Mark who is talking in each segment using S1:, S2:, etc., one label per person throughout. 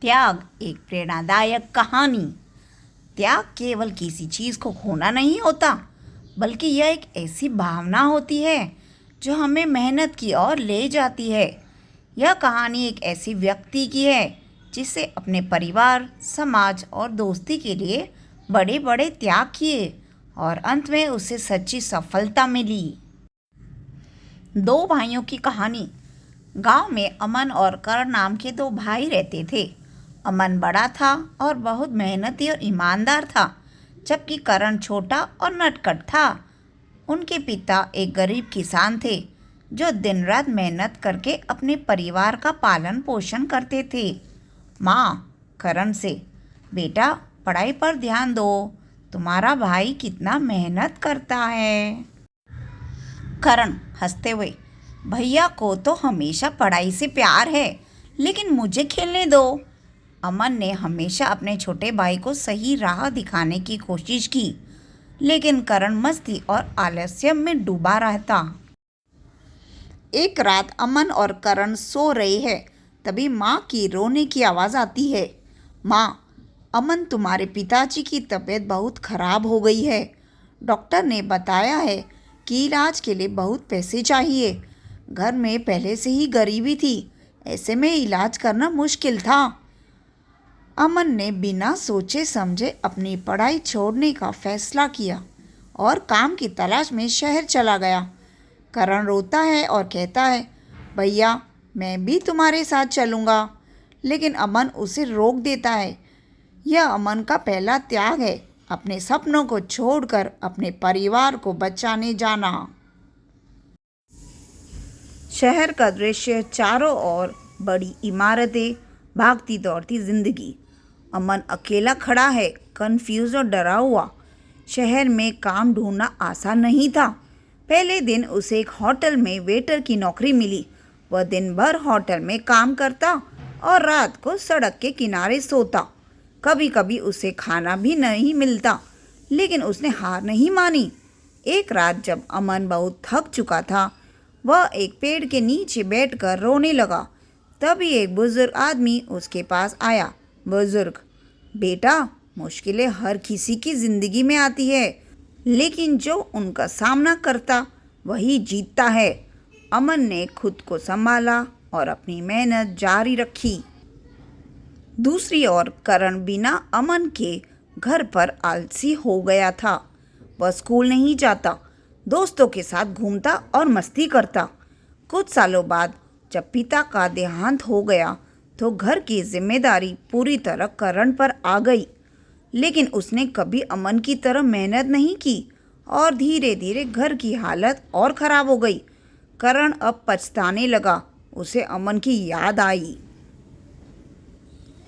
S1: त्याग एक प्रेरणादायक कहानी। त्याग केवल किसी चीज़ को खोना नहीं होता, बल्कि यह एक ऐसी भावना होती है जो हमें मेहनत की ओर ले जाती है। यह कहानी एक ऐसी व्यक्ति की है जिसे अपने परिवार, समाज और दोस्ती के लिए बड़े बड़े त्याग किए और अंत में उसे सच्ची सफलता मिली। दो भाइयों की कहानी। गांव में अमन और करण नाम के दो भाई रहते थे। अमन बड़ा था और बहुत मेहनती और ईमानदार था, जबकि करण छोटा और नटखट था। उनके पिता एक गरीब किसान थे जो दिन रात मेहनत करके अपने परिवार का पालन पोषण करते थे। माँ करण से, बेटा पढ़ाई पर ध्यान दो, तुम्हारा भाई कितना मेहनत करता है। करण हंसते हुए, भैया को तो हमेशा पढ़ाई से प्यार है, लेकिन मुझे खेलने दो। अमन ने हमेशा अपने छोटे भाई को सही राह दिखाने की कोशिश की, लेकिन करण मस्ती और आलस्य में डूबा रहता। एक रात अमन और करण सो रहे हैं, तभी माँ की रोने की आवाज़ आती है। माँ, अमन तुम्हारे पिताजी की तबीयत बहुत खराब हो गई है। डॉक्टर ने बताया है कि इलाज के लिए बहुत पैसे चाहिए। घर में पहले से ही गरीबी थी, ऐसे में इलाज करना मुश्किल था। अमन ने बिना सोचे समझे अपनी पढ़ाई छोड़ने का फैसला किया और काम की तलाश में शहर चला गया। करण रोता है और कहता है, भैया मैं भी तुम्हारे साथ चलूँगा, लेकिन अमन उसे रोक देता है। यह अमन का पहला त्याग है, अपने सपनों को छोड़कर अपने परिवार को बचाने जाना। शहर का दृश्य, चारों ओर बड़ी इमारतें, भागती दौड़ती जिंदगी। अमन अकेला खड़ा है, कंफ्यूज और डरा हुआ। शहर में काम ढूंढना आसान नहीं था। पहले दिन उसे एक होटल में वेटर की नौकरी मिली। वह दिन भर होटल में काम करता और रात को सड़क के किनारे सोता। कभी कभी उसे खाना भी नहीं मिलता, लेकिन उसने हार नहीं मानी। एक रात जब अमन बहुत थक चुका था, वह एक पेड़ के नीचे बैठकर रोने लगा। तभी एक बुजुर्ग आदमी उसके पास आया। बुजुर्ग, बेटा मुश्किलें हर किसी की ज़िंदगी में आती है, लेकिन जो उनका सामना करता वही जीतता है। अमन ने खुद को संभाला और अपनी मेहनत जारी रखी। दूसरी ओर करण बिना अमन के घर पर आलसी हो गया था। वह स्कूल नहीं जाता, दोस्तों के साथ घूमता और मस्ती करता। कुछ सालों बाद जब पिता का देहांत हो गया तो घर की जिम्मेदारी पूरी तरह करण पर आ गई, लेकिन उसने कभी अमन की तरह मेहनत नहीं की और धीरे धीरे घर की हालत और ख़राब हो गई। करण अब पछताने लगा, उसे अमन की याद आई।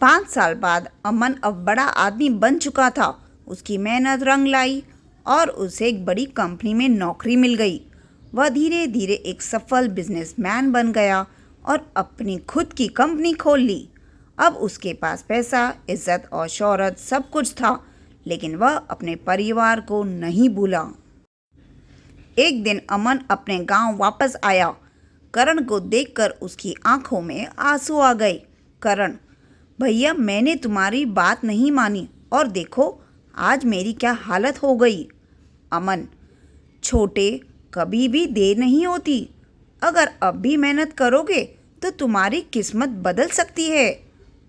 S1: 5 साल बाद अमन अब बड़ा आदमी बन चुका था। उसकी मेहनत रंग लाई और उसे एक बड़ी कंपनी में नौकरी मिल गई। वह धीरे धीरे एक सफल बिजनेसमैन बन गया और अपनी खुद की कंपनी खोल ली। अब उसके पास पैसा, इज्जत और शोहरत सब कुछ था, लेकिन वह अपने परिवार को नहीं भूला। एक दिन अमन अपने गांव वापस आया। करण को देखकर उसकी आंखों में आंसू आ गए। करण, भैया मैंने तुम्हारी बात नहीं मानी और देखो आज मेरी क्या हालत हो गई। अमन, छोटे, कभी भी देर नहीं होती। अगर अब भी मेहनत करोगे तो तुम्हारी किस्मत बदल सकती है।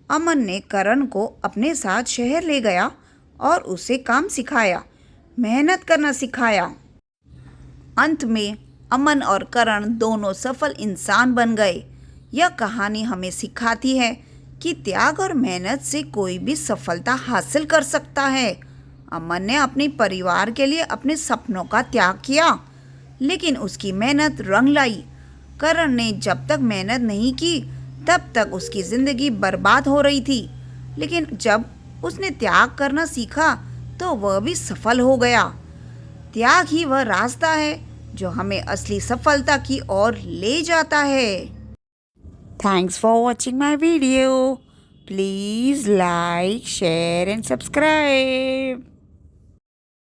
S1: अमन ने करण को अपने साथ शहर ले गया और उसे काम सिखाया, मेहनत करना सिखाया। अंत में अमन और करण दोनों सफल इंसान बन गए। यह कहानी हमें सिखाती है कि त्याग और मेहनत से कोई भी सफलता हासिल कर सकता है। अमन ने अपने परिवार के लिए अपने सपनों का त्याग किया, लेकिन उसकी मेहनत रंग लाई। करण ने जब तक मेहनत नहीं की तब तक उसकी ज़िंदगी बर्बाद हो रही थी, लेकिन जब उसने त्याग करना सीखा तो वह भी सफल हो गया। त्याग ही वह रास्ता है जो हमें असली सफलता की ओर ले जाता है। Thanks for watching my video. Please like, share and subscribe.